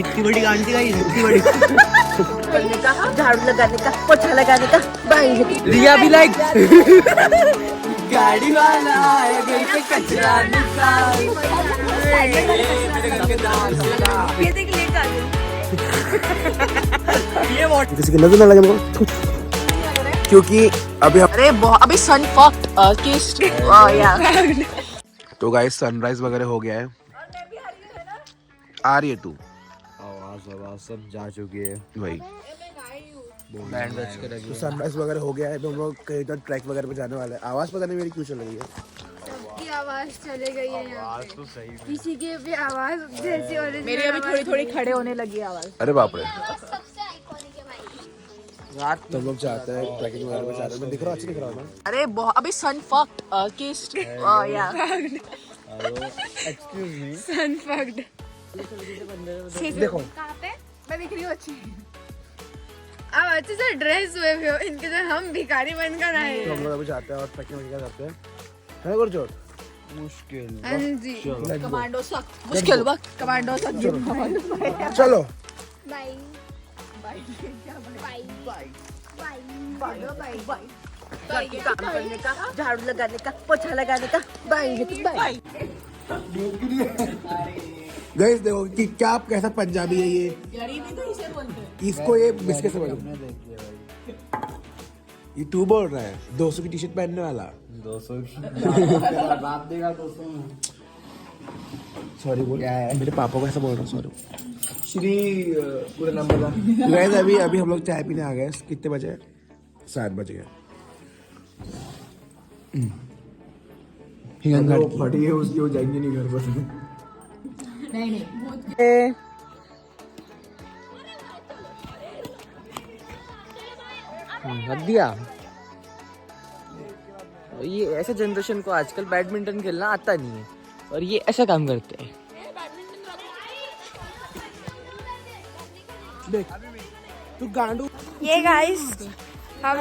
इतनी बड़ी आंटी का, इतनी बड़ी झाड़ू लगाने का, पोछा लगाने का। रिया भी लाइक गाड़ी वाला है घर पे कचरा निकाल। ये देख लेकर ये व्हाट किसी की नजर ना लगे मुझको, क्योंकि अभी सन फक्ड किस या। तो गाइस सनराइज वगैरह हो गया है, आ रही है तू आवाज सब जा चुकी है भाई। बैंड बज के लगी तो सनराइज वगैरह हो गया है, तो हम लोग कहीं तो ट्रैक वगैरह पे जाने वाले हैं। आवाज पता नहीं मेरी क्यों चल रही है, की आवाज चले गई है यहाँ पे। किसी की भी आवाज जैसी ओरिजिनल मेरी अभी थोड़ी थोड़ी खड़े होने लगी है आवाज। अरे बाप रे। रात तो हम लोग चाहते हैं ट्रैकिंग वगैरह पे जाने में। दिख रहा, अच्छा दिख रहा है ना? अरे अभी सन फक्ड किस या। एक्सक्यूज मी सन फक्ड। देखो कहाँ पे? मैं दिख रही हूँ अच्छी। अब अच्छे से ड्रेस हुए भी हो, इनके साथ हम भिखारी बनकर आए तो हैं। हम लोग अभी जाते हैं और ट्रैकिंग वगैरह जाते हैं, है गुरजोत? मुश्किल हाँ जी। कमांडो सक मुश्किल वक्त कमांडो सक। चलो बाय काम करने का, झाड़ू लगाने का, पोछा लगाने का। बाय। गाइस देखो कि क्या कैसा पंजाबी है ये, गरीबी तो इसे बोलते हैं। इसको ये बिस्किट से बोलो। ये तू बोल रहा है 200 की टी शर्ट पहनने वाला? 200 बाप देगा 200 में। सॉरी बोल, मेरे पापा को ऐसा बोल रहा हूँ, सॉरी। श्री पूरा नंबर गाइस अभी हम लोग चाय पीने आ गए। कितने बजे? 7 बज गए। फटी है उसकी, वो जाएंगे नहीं घर पर। हद दिया। ये ऐसे जनरेशन को आजकल बैडमिंटन खेलना आता नहीं है और ये ऐसा काम करते हैं। देख तू गांडू। ये गाइस हम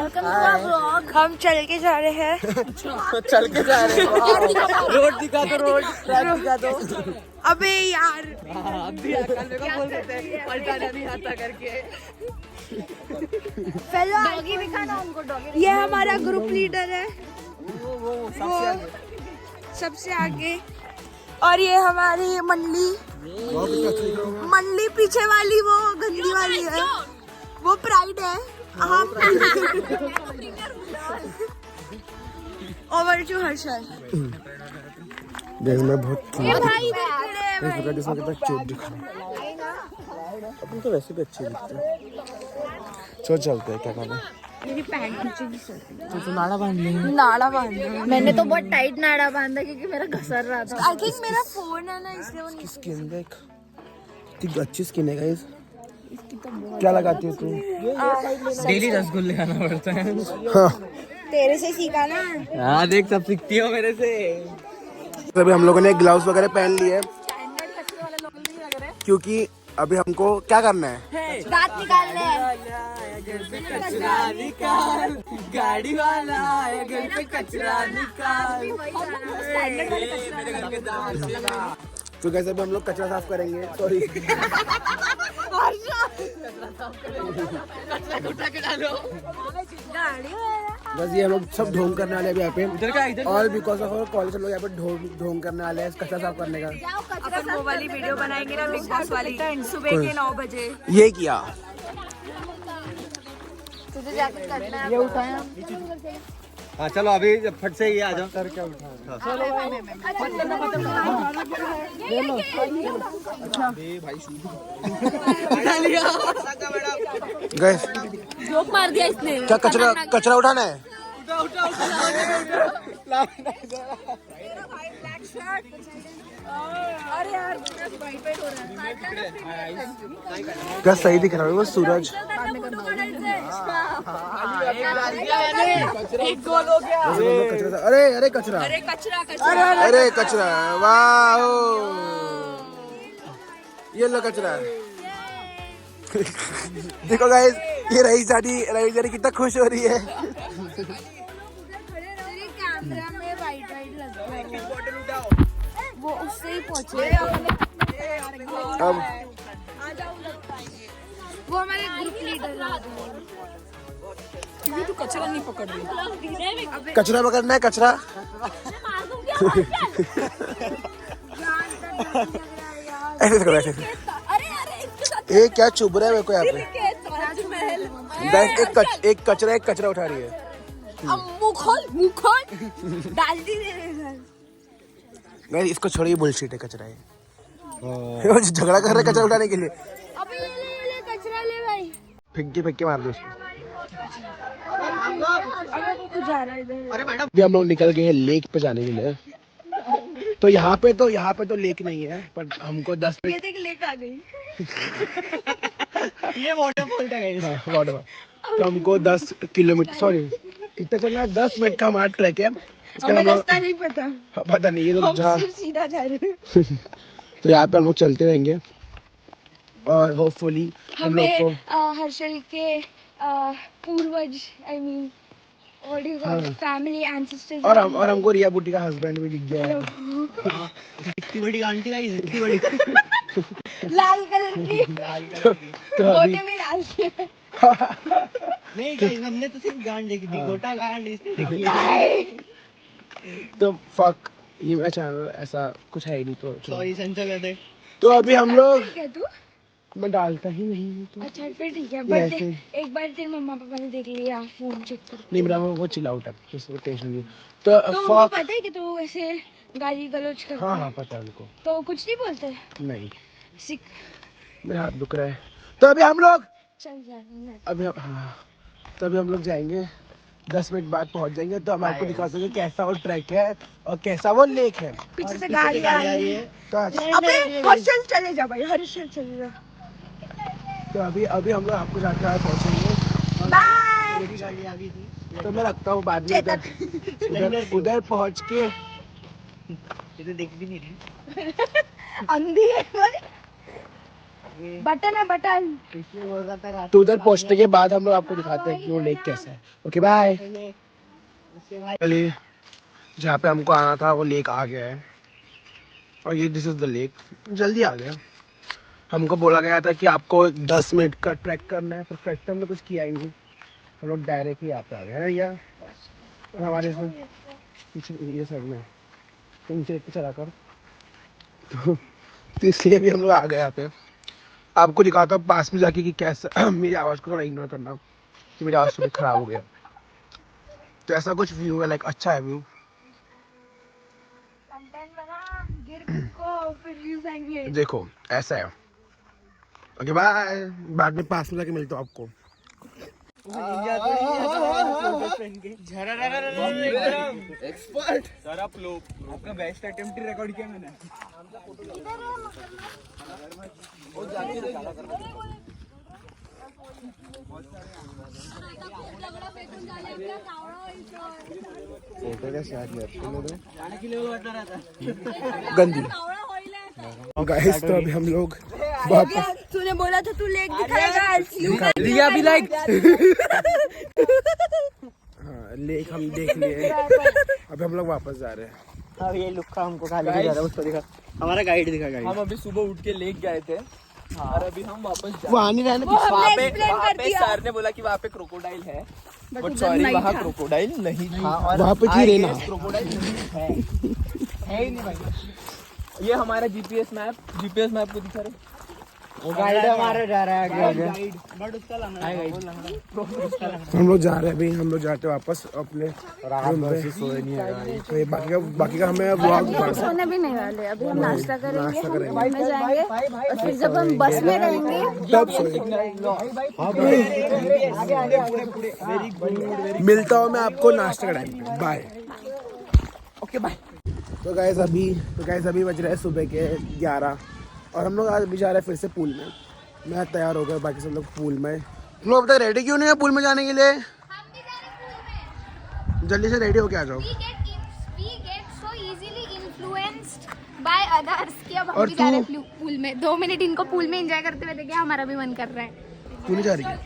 चल के जा रहे हैं। चल के जा रहे हैं। रोड दिखा दो, रोड ट्रैक दिखा दो। अबे यार पलटाना नहीं आता करके। डॉगी दिखाना हमको, डॉगी। ये हमारा ग्रुप लीडर है, वो सबसे आगे। और ये हमारी मंडली पीछे वाली, वो गंदी वाली है, वो प्राइड है। हम ओवर टू हर्षल। गाइस मैं बहुत भाई जिसमें कितना क्यूट दिख रहा है। अपन तो वैसे भी अच्छे दिखते हैं। चल चलते हैं, क्या करना है? मेरी पैंट नीचे तो नाला बांध लेंगे। नाड़ा बांधा। मैंने तो बहुत टाइट नाड़ा बांधा क्योंकि मेरा घसर रहा था। आई थिंक मेरा फोन है ना, इसलिए वो स्किन देख, कितनी अच्छी स्किन है गाइस। क्या लगाती है तू? डेली रसगुल्ले खाना पड़ता है। हाँ तेरे से सीखा ना। हाँ देख, सब सीखती हो मेरे से। अभी हम लोगों ने ग्लव्स वगैरह पहन लिए क्योंकि अभी हमको क्या करना है? दांत निकालने हैं। निकाल, गाड़ी वाला है घर पे कचरा निकाल। तो कैसे अभी हम लोग कचरा साफ करेंगे। सॉरी बस ये हम लोग सब ढोंग करने वाले हैं अभी यहाँ पे। ऑल बिकॉज ऑफ कॉलेज हम लोग यहाँ पे ढोंग करने वाले हैं कचरा साफ करने का। अपन वो वाली वीडियो बनाएंगे ना, बिग बॉस वाली, सुबह के 9 बजे। ये किया तुझे जाकर करना है। ये उठाया। हाँ चलो अभी फट से ये आ जाओ करके उठा। गैस जोक मार दिया इसने। क्या कचरा उठाना है? अरे यार वाइट हो रहा है। क्या सही दिख रहा है वो सूरज। एक गोल हो गया। अरे कचरा अरे कचरा वाह ये लो कचरा। देखो गाइस ये रही जानी कितना खुश हो रही है। कैमरा में वाइट लगा वो उससे ही पहुंचे। अब वो हमारे ग्रुप लीडर ये तो कचरा नहीं पकड़ रही। कचरा पकड़ना है, कचरा। ऐसे करो, ऐसे। ये क्या चुभ रहा है मेरे को यहाँ पे? गाइस, एक कचरा उठा रही है। मुंह खोल डाल दी गाइस, इसको छोड़िए, बुलशिट है, कचरा है। वो झगड़ा कर रहे कचरा उठाने के लिए। अबे ये ले कचरा ले भाई। फेंक के मार दो उसको। कुछ जा रहा है इधर। अभी हम लोग निकल गए हैं लेक पे जाने के लिए। तो यहाँ पे तो लेक नहीं है, पर हमको 10 ये मिनट। देख लेक आ गई। ये वाटरफॉल था गाइस। वाटरफॉल। तो हमको 10 किलोमीटर, सॉरी कितना चलना है, 10 मिनट का हमारा ट्रैक है। हमें रास्ता नहीं पता। पता नहीं, ये लोग जहाँ सिर्फ सीधा जा रहे हैं। तो यहाँ पे हम लोग चलते रहेंगे और होपफुली हम लोग को हमें हर्षल के पूर्वज आई मीन फैमिली एंसेस्टर्स और हमको रिया बुटी का हस्बैंड भी दिख गया है। इतनी बड़ी आंटी गाइस, इतनी बड़ी। लाल कलर की तो अभी गोटे में डाल के। नहीं गाइस, हमने तो सिर्फ गांड देखी थी, गोटा गांड इसने देखी। तो फक, ये मेरा चैनल ऐसा कुछ है ही नहीं, तो सॉरी सेंसर कर दे। तो अभी हम लोग, क्या तू? मैं डालता ही नहीं हूँ तो। अच्छा फिर ठीक है, ये बट ऐसे। एक बार तेरे मम्मा पापा ने देख लिया फोन चेक कर। नहीं, मेरा वो चिल आउट है, इसको टेंशन नहीं। तो तो उनको फक। पता है कि तू ऐसे गाली गलौज करता हाँ है? हाँ, पता है उनको। तो कुछ नहीं बोलते? नहीं, सिक मेरा हाथ दुख रहा है। तो अभी हम लोग चल जा रहे हाँ, तो अभी हम लोग जाएंगे, 10 मिनट बाद पहुंच जाएंगे। तो हम आपको दिखा सकेंगे कैसा वो ट्रैक है और कैसा वो लेक है। पीछे से गाड़ी आ रही है। तो अबे हर्षल चले जा भाई, हर्षल चले जा। अभी हम लोग आपको जाके आज पहुंचेंगे। बाय। गाड़ी आ गई थी। तो मैं रखता हूँ बाद में उधर पहुंच के। ये तो देख भी नहीं रही। अंधी है भाई। बटन है बटन। पिछले बोल रहा था तो उधर पहुंचने के बाद हम लोग आपको दिखाते हैं कि वो लेक कैसा है। Okay bye. चलिए, जहाँ पे हमको आना था वो लेक आ गया है और ये दिस इज द लेक। जल्दी आ गया। हमको बोला गया था कि आपको 10 मिनट का ट्रैक करना है, पर ट्रैक तो हमने कुछ किया ही नहीं। हम लोग डायरेक्ट ही यहाँ पे आ गए हैं यार। और हमारे इसमें पीछे ये साइड में नीचे चला कर, तो इसलिए भी हम लोग आ गए यहाँ पे। आपको दिखाता हूँ पास में जाके कि कैसा मेरी आवाज़ को थोड़ा इग्नोर करना कि मेरी आवाज़ थोड़ी खराब हो गया। तो ऐसा कुछ व्यू है, लाइक अच्छा है व्यू। कंटेंट बना, गिर को फिर व्यूज आएंगे। देखो ऐसा है। Okay bye. बाद में पास में जाके मिलता हूँ आपको। एक्सपर्ट सर, आप लोग आपका बेस्ट अटेम्प्ट रिकॉर्ड किया मैंने। गंदी। गाइस, तो अभी हम लोग वापस, तूने बोला था तू लेक दिखाएगा। रिया भी लाइक। हाँ, लेक हम देख लिए। अभी हम लोग वापस जा रहे हैं। अब ये लुक्का हमको खा लेके उसको दिखा, हमारा गाइड दिखा। गाइड हम अभी सुबह उठ के लेक गए थे और अभी हम वापस जा वहाँ नहीं रहना। वहाँ पे सर ने बोला कि वहाँ पे क्रोकोडाइल है, बट सॉरी वहाँ क्रोकोडाइल नहीं था। और वहाँ पे थी रेना। क्रोकोडाइल नहीं है ही नहीं भाई। ये हमारा जीपीएस मैप को दिखा रहे। वो गाइड हमारा जा रहा है आगे। बट उसका लंगड़ा है गाइड। हम लोग जा रहे हैं अभी। हम लोग जाते हैं वापस अपने रूम पे। तो ये बाकी का हमें व्लॉग सोने भी नहीं वाले, अभी हम नाश्ता करेंगे, हम में जाएंगे और फिर जब हम बस में रहेंगे तब मिलता हूँ मैं आपको नाश्ता का टाइम पे। बाय। Okay bye. तो गाइस अभी बज रहे हैं सुबह के 11 और हम लोग आज भी जा रहे हैं फिर से पूल में। मैं तैयार हो गया, बाकी सब लोग पूल में। तुम लोग अब तक रेडी क्यों नहीं है पूल में जाने के लिए? जल्दी से रेडी होके आ जाओ। We get so easily influenced by others कि अब हम और भी जा रहे तू? हैं पूल में। 2 मिनट इनको पूल में एंजॉय करते हुए देखे, हमारा भी मन कर रहा है। तू नहीं जा रही है?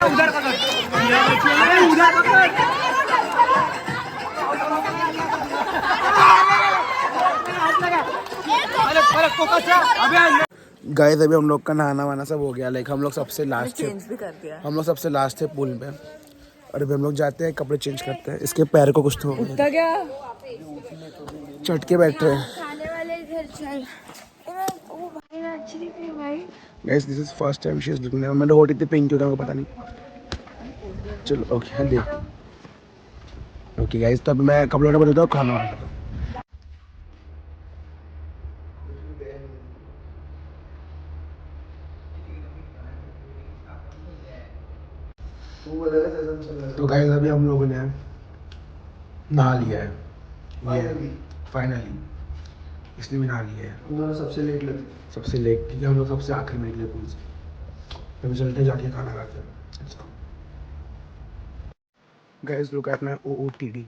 उधर गाइस अभी हम लोग का नहाना वाना सब हो गया। लाइक हम लोग सबसे लास्ट थे, चेंज भी कर दिया। हम लोग सबसे लास्ट थे पूल पे। और अभी हम लोग जाते हैं, कपड़े चेंज करते हैं। इसके पैर को कुछ तो हो गया, क्या चटके बैठ रहे हैं। खाने वाले घर चल। ओ भाई ना अच्छी दिख रही है भाई। Guys this is first time she is looking. मैंने होट इतनी पिंक क्यों था पता नहीं। चलो ओके देख। ओके गाइस तब मैं कपड़े बताता हूँ, खाना बताता हूँ। तो गाइस अभी हम लोगों ने नहा लिया है, ये फाइनली इसने भी नहा लिया है। सबसे लेट क्योंकि हम लोग सबसे आखिर में निकले पूल से। अभी चलते जाके खाना खाते हैं। Guys look at my OOTD।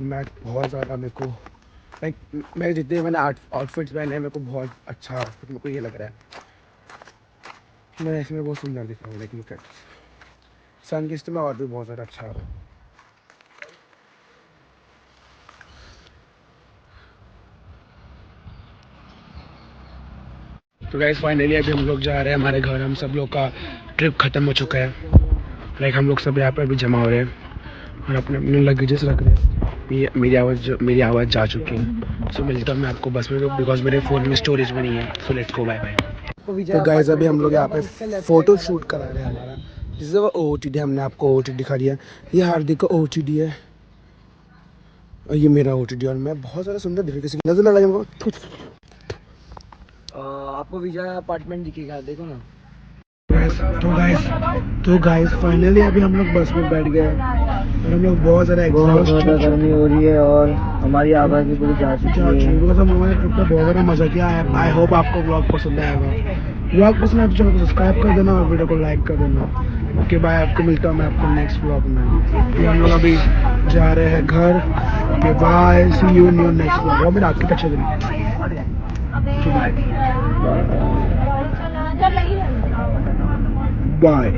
मैं बहुत ज़्यादा मेरे को लाइक मैं जितने मैंने आउटफिट्स पहने हैं मेरे को बहुत अच्छा आउटफिट मेरे को ये लग रहा है। मैं ऐसे में बहुत सुंदर दिख रहा हूँ। लाइक लुक एट सन किस्त में और भी बहुत ज़्यादा अच्छा है। तो गाइस फाइनली अभी हम लोग जा रहे हैं हमारे घर। हम सब लोग का ट्रिप ख़त्म हो चुका है। लाइक हम लोग सब यहाँ पर अभी जमा हो रहे हैं और अपने अपने लगेजेस रख रहे हैं। मेरी आवाज़ जा चुकी है। सो मिलता हूँ मैं आपको बस में, बिकॉज मेरे फ़ोन में स्टोरेज में नहीं है। So let's go, bye bye. तो गाइस अभी हम लोग यहाँ पे फ़ोटो शूट करा रहे हैं हमारा। जिससे वो OOTD हमने आपको OOTD दिखा दिया। ये हार्दिक का OOTD है और ये मेरा OOTD। और मैं बहुत ज़्यादा सुंदर दिख रही हूँ, किसी की नज़र ना लगे हमको। आपको विजय अपार्टमेंट दिखेगा, देखो ना। तो गाइस फाइनली अभी हम लोग बस में बैठ गए और हम लोग बहुत ज़्यादा गर्मी हो रही है और हमारी आवाज़ भी पूरी जा चुकी है। हम लोगों ने ट्रिप पे बहुत ज़्यादा मज़ा किया है। आई होप आपको ब्लॉग पसंद आएगा। ब्लॉग पसंद आए तो चैनल को सब्सक्राइब कर देना और वीडियो को लाइक कर देना। ओके बाय, आपको मिलता हूँ मैं आपको नेक्स्ट ब्लॉग में। ये हम लोग अभी जा रहे हैं घर। Okay bye, see you in your next blog. अभी रात के अच्छे दिन बाय।